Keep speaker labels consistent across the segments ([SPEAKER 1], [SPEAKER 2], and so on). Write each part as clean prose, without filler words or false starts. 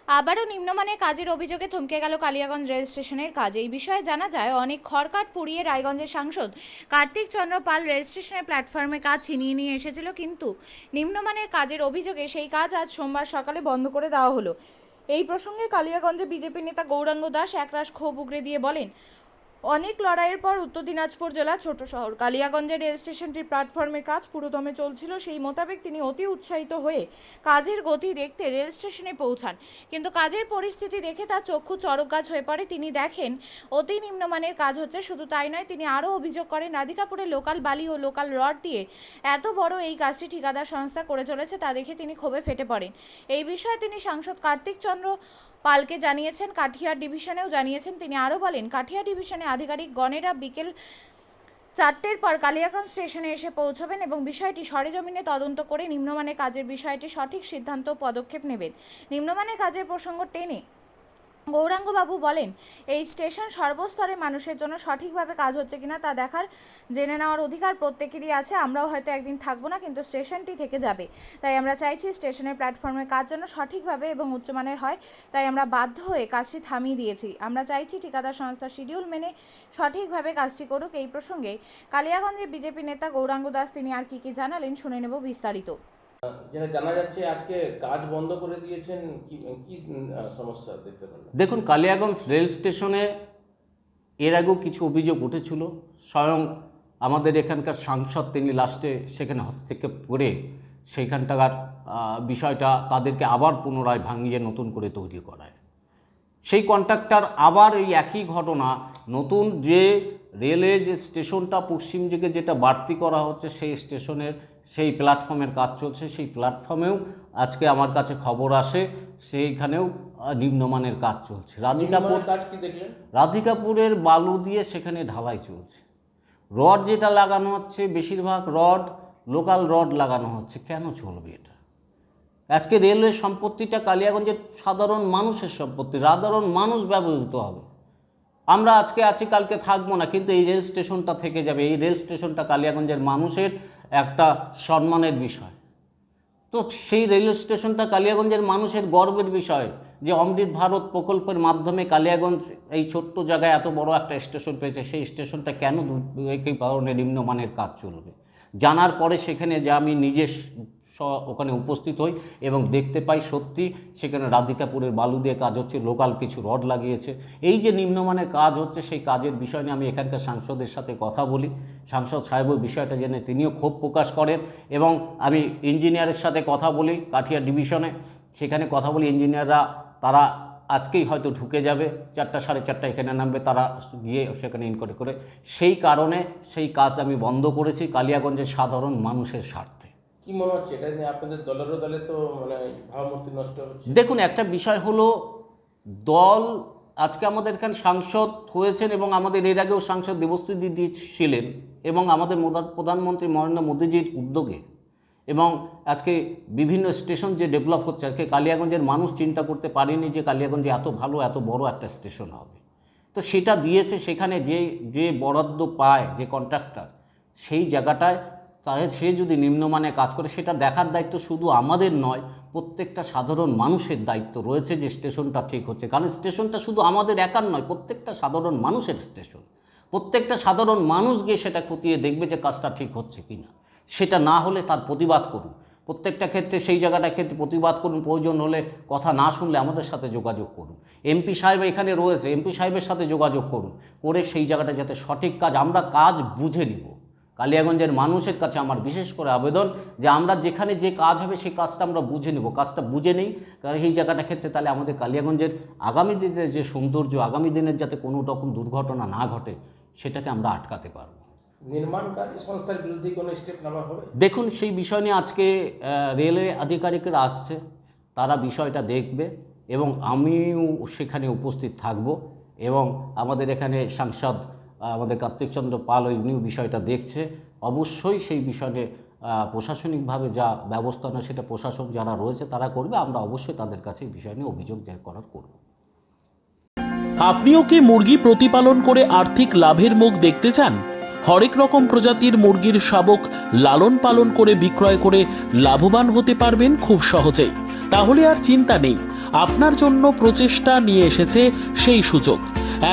[SPEAKER 1] আবারও নিম্নমানের কাজের অভিযোগে থমকে গেল কালিয়াগঞ্জ রেল স্টেশনের কাজ। এই বিষয়ে জানা যায়, অনেক খড়কাঠ পুড়িয়ে রায়গঞ্জের সাংসদ কার্তিক চন্দ্র পাল রেল স্টেশনের প্ল্যাটফর্মে কাজ ছিনিয়ে নিয়ে এসেছিল, কিন্তু নিম্নমানের কাজের অভিযোগে সেই কাজ আজ সোমবার সকালে বন্ধ করে দেওয়া হলো। এই প্রসঙ্গে কালিয়াগঞ্জে বিজেপি নেতা গৌরাঙ্গ দাস একরাশ ক্ষোভ উগরে দিয়ে বলেন, অনেক লড়াইয়ের পর উত্তর দিনাজপুর জেলার ছোট শহর কালিয়াগঞ্জের রেল স্টেশনটির প্ল্যাটফর্মের কাজ পুরোদমে চলছিল। সেই মোতাবেক তিনি অতি উৎসাহিত হয়ে কাজের গতি দেখতে রেল স্টেশনে পৌঁছান, কিন্তু কাজের পরিস্থিতি দেখে তার চক্ষু চড়ক গাছ হয়ে পড়ে। তিনি দেখেন অতি নিম্নমানের কাজ হচ্ছে। শুধু তাই নয়, তিনি আরও অভিযোগ করেন রাধিকাপুরে লোকাল বালি ও লোকাল রড দিয়ে এত বড় এই কাজটি ঠিকাদার সংস্থা করে চলেছে, তা দেখে তিনি ক্ষোভে ফেটে পড়েন। এই বিষয়ে তিনি সাংসদ কার্তিক চন্দ্র পালকে জানিয়েছেন, কাঠিয়ার ডিভিশনেও জানিয়েছেন। তিনি আরও বলেন, কাঠিয়া ডিভিশনে আধিকারিক গণেরা বিকেল 4টের পর কালিয়াগঞ্জ স্টেশনে এসে পৌঁছবেন এবং বিষয়টি সরেজমিনে তদন্ত করে নিম্নমানের কাজের বিষয়টি সঠিক সিদ্ধান্ত ও পদক্ষেপ নেবেন। নিম্নমানের কাজের প্রসঙ্গ টেনে গৌরাঙ্গবাবু বলেন, এই স্টেশন সর্বস্তরের মানুষের জন্য সঠিকভাবে কাজ হচ্ছে কিনা তা দেখার জেনে নেওয়ার অধিকার প্রত্যেকেরই আছে। আমরাও হয়তো একদিন থাকবো না, কিন্তু স্টেশনটি থেকে যাবে। তাই আমরা চাইছি স্টেশনের প্ল্যাটফর্মের কাজ যেন সঠিকভাবে এবং উচ্চমানের হয়। তাই আমরা বাধ্য হয়ে কাজটি থামিয়ে দিয়েছি। আমরা চাইছি ঠিকাদার সংস্থার শিডিউল মেনে সঠিকভাবে কাজটি করুক। এই প্রসঙ্গে কালিয়াগঞ্জের বিজেপি নেতা গৌরাঙ্গ দাস তিনি আর কি জানালেন শুনে নেব বিস্তারিত।
[SPEAKER 2] যেটা জানা যাচ্ছে আজকে কাজ বন্ধ করে দিয়েছেন, কি কি সমস্যা দেখতে পেলেন?
[SPEAKER 3] দেখুন, কালিয়াগঞ্জ রেল স্টেশনে এর আগেও কিছু অভিযোগ উঠেছিল। স্বয়ং আমাদের এখানকার সাংসদ তিনি লাস্টে সেখানে হস্তক্ষেপ করে সেইখানটার বিষয়টা তাদেরকে আবার পুনরায় ভাঙিয়ে নতুন করে তৈরি করায়। সেই কন্ট্রাক্টর আবার এই একই ঘটনা, নতুন যে রেলের যে স্টেশনটা পশ্চিম দিকে যেটা বাড়তি করা হচ্ছে সেই স্টেশনের সেই প্ল্যাটফর্মের কাজ চলছে। সেই প্ল্যাটফর্মেও আজকে আমার কাছে খবর আসে সেইখানেও নিম্নমানের কাজ চলছে। রাধিকাপুরের বালু দিয়ে সেখানে ঢালাই চলছে। রড যেটা লাগানো হচ্ছে বেশিরভাগ রড লোকাল রড লাগানো হচ্ছে। কেন চলবে এটা? আজকে রেলওয়ে সম্পত্তিটা কালিয়াগঞ্জের সাধারণ মানুষের সম্পত্তি, সাধারণ মানুষ ব্যবহৃত হবে। আমরা আজকে আছি, কালকে থাকবো না, কিন্তু এই রেল স্টেশনটা থেকে যাবে। এই রেল স্টেশনটা কালিয়াগঞ্জের মানুষের একটা সম্মানের বিষয়। তো সেই রেল স্টেশনটা কালিয়াগঞ্জের মানুষের গর্বের বিষয় যে অমৃত ভারত প্রকল্পের মাধ্যমে কালিয়াগঞ্জ এই ছোট্ট জায়গায় এত বড় একটা স্টেশন পেয়েছে। সেই স্টেশনটা কেন এই কারণে নিম্নমানের কাজ চলবে? জানার পরে সেখানে যে আমি নিজে ওখানে উপস্থিত হই এবং দেখতে পাই সত্যি সেখানে রাধিকাপুরের বালু দিয়ে কাজ হচ্ছে, লোকাল কিছু রড লাগিয়েছে। এই যে নিম্নমানের কাজ হচ্ছে সেই কাজের বিষয় নিয়ে আমি এখানকার সাংসদের সাথে কথা বলি। সাংসদ সাহেব ওই বিষয়টা জেনে তিনিও ক্ষোভ প্রকাশ করেন এবং আমি ইঞ্জিনিয়ারের সাথে কথা বলি কাঠিয়া ডিভিশনে, সেখানে কথা বলি। ইঞ্জিনিয়াররা তারা আজকেই হয়তো ঢুকে যাবে, 4টা সাড়ে 4টা এখানে নামবে, তারা গিয়ে সেখানে ইনকোয়ারি করে। সেই কারণে সেই কাজ আমি বন্ধ করেছি কালিয়াগঞ্জের সাধারণ মানুষের স্বার্থে।
[SPEAKER 2] কি মনে হচ্ছে এটা নিয়ে আপনাদের দলে তো ভাবমূর্তি নষ্ট হচ্ছে?
[SPEAKER 3] দেখুন, একটা বিষয় হলো দল আজকে আমাদের এখানে সাংসদ হয়েছেন এবং আমাদের এর আগেও সাংসদ দেবশ্রী দিদি ছিলেন এবং আমাদের প্রধানমন্ত্রী নরেন্দ্র মোদীজির উদ্যোগে এবং আজকে বিভিন্ন স্টেশন যে ডেভেলপ হচ্ছে, আজকে কালিয়াগঞ্জের মানুষ চিন্তা করতে পারেনি যে কালিয়াগঞ্জে এত ভালো এত বড় একটা স্টেশন হবে। তো সেটা দিয়েছে। সেখানে যে বরাদ্দ পায় যে কন্ট্রাক্টর, সেই জায়গাটায় তাহলে সে যদি নিম্নমানে কাজ করে সেটা দেখার দায়িত্ব শুধু আমাদের নয়, প্রত্যেকটা সাধারণ মানুষের দায়িত্ব রয়েছে যে স্টেশনটা ঠিক হচ্ছে। কারণ স্টেশনটা শুধু আমাদের একার নয়, প্রত্যেকটা সাধারণ মানুষের স্টেশন। প্রত্যেকটা সাধারণ মানুষ গিয়ে সেটা খতিয়ে দেখবে যে কাজটা ঠিক হচ্ছে কি না। সেটা না হলে তার প্রতিবাদ করুন। প্রত্যেকটা ক্ষেত্রে সেই জায়গাটার ক্ষেত্রে প্রতিবাদ করুন। প্রয়োজন হলে কথা না শুনলে আমাদের সাথে যোগাযোগ করুন। এমপি সাহেব এখানে রয়েছে, এমপি সাহেবের সাথে যোগাযোগ করুন, করে সেই জায়গাটা যাতে সঠিক কাজ, আমরা কাজ বুঝে নিব। কালিয়াগঞ্জের মানুষের কাছে আমার বিশেষ করে আবেদন যে আমরা যেখানে যে কাজ হবে সেই কাজটা আমরা বুঝে নেব, কাজটা বুঝে নেই। কারণ এই জায়গাটা ক্ষেত্রে তাহলে আমাদের কালিয়াগঞ্জের আগামী দিনের যে সৌন্দর্য, আগামী দিনের যাতে কোনো রকম দুর্ঘটনা না ঘটে সেটাকে আমরা আটকাতে পারব।
[SPEAKER 2] নির্মাণকারী সংস্থার বিরুদ্ধে কোনো স্টেপ নেওয়া হবে?
[SPEAKER 3] দেখুন, সেই বিষয় নিয়ে আজকে রেলওয়ে আধিকারিকরা আসছে, তারা বিষয়টা দেখবে এবং আমিও সেখানে উপস্থিত থাকব এবং আমাদের এখানে সাংসদ আমাদের কার্তিক চন্দ্র পাল ওই নিউ বিষয়টা দেখছে। অবশ্যই সেই বিষয়ে প্রশাসনিকভাবে যা ব্যবস্থা নেয় সেটা প্রশাসন যারা রয়েছে তারা করবে। আমরা অবশ্যই তাদের কাছে এই বিষয় নিয়ে অভিযোগ জাহির করার করব।
[SPEAKER 4] আপনিও কি মুরগি প্রতিপালন করে আর্থিক লাভের মুখ দেখতে চান? হরেক রকম প্রজাতির মুরগির শাবক লালন পালন করে বিক্রয় করে লাভবান হতে পারবেন খুব সহজেই। তাহলে আর চিন্তা নেই। আপনার জন্য প্রচেষ্টা নিয়ে এসেছে সেই সুযোগ।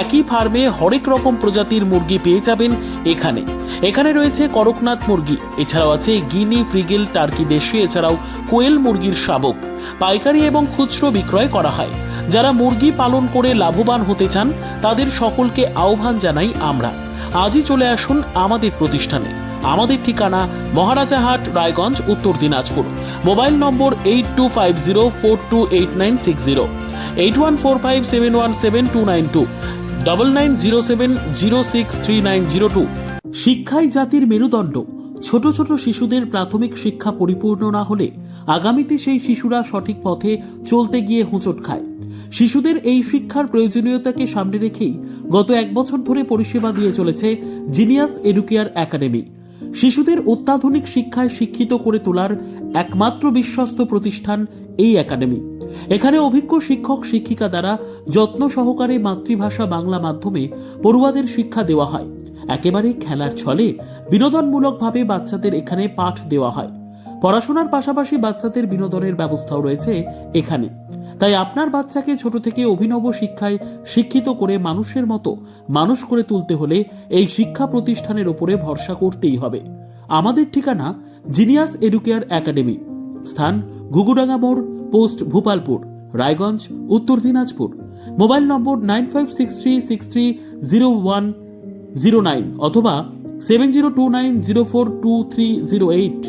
[SPEAKER 4] একই ফার্মে হরেক রকম প্রজাতির মুরগি পেয়ে যাবেন এখানে। এখানে রয়েছে করকনাথ মুরগি, এছাড়াও আছে গিনি, ফ্রিগেল, টার্কি দেশি, এছাড়াও কোয়েল মুরগির শাবক। পাইকারি এবং খুচরো বিক্রয় করা হয়। যারা মুরগি পালন করে লাভবান হতে চান তাদের সকলকে আহ্বান জানাই আমরা। আজই চলে আসুন আমাদের প্রতিষ্ঠানে। আমাদের ঠিকানা মহারাজাহাট, রায়গঞ্জ, উত্তর দিনাজপুর। মোবাইল নম্বর 8250428960, 8145717292, 9907063902। শিক্ষাই জাতির মেরুদণ্ড। ছোট ছোট শিশুদের প্রাথমিক শিক্ষা পরিপূর্ণ না হলে আগামীতে সেই শিশুরা সঠিক পথে চলতে গিয়ে হোঁচট খায়। শিশুদের এই শিক্ষার প্রয়োজনীয়তাকে সামনে রেখেই গত 1 বছর ধরে পরিষেবা দিয়ে চলেছে জিনিয়াস এডুকেয়ার একাডেমি। শিশুদের অত্যাধুনিক শিক্ষায় শিক্ষিত করে তোলার একমাত্র বিশ্বস্ত প্রতিষ্ঠান এই একাডেমি। এখানে অভিজ্ঞ শিক্ষক শিক্ষিকা দ্বারা যত্ন সহকারে মাতৃভাষা বাংলা মাধ্যমে পড়ুয়াদের শিক্ষা দেওয়া হয়। একেবারে খেলার ছলে বিনোদনমূলকভাবে বাচ্চাদের এখানে পাঠ দেওয়া হয়। পড়াশোনার পাশাপাশি বাচ্চাদের বিনোদনের ব্যবস্থাও রয়েছে এখানে। তাই আপনার বাচ্চাকে ছোট থেকে অভিনব শিক্ষায় শিক্ষিত করে মানুষের মতো মানুষ করে তুলতে হলে এই শিক্ষা প্রতিষ্ঠানের উপরে ভরসা করতেই হবে। আমাদের ঠিকানা জিনিয়াস এডুকেয়ার একাডেমি, স্থান ঘুঘুডাঙ্গা মোড়, পোস্ট ভূপালপুর, রায়গঞ্জ, উত্তর দিনাজপুর। মোবাইল নম্বর 9563630109 অথবা 7029042308।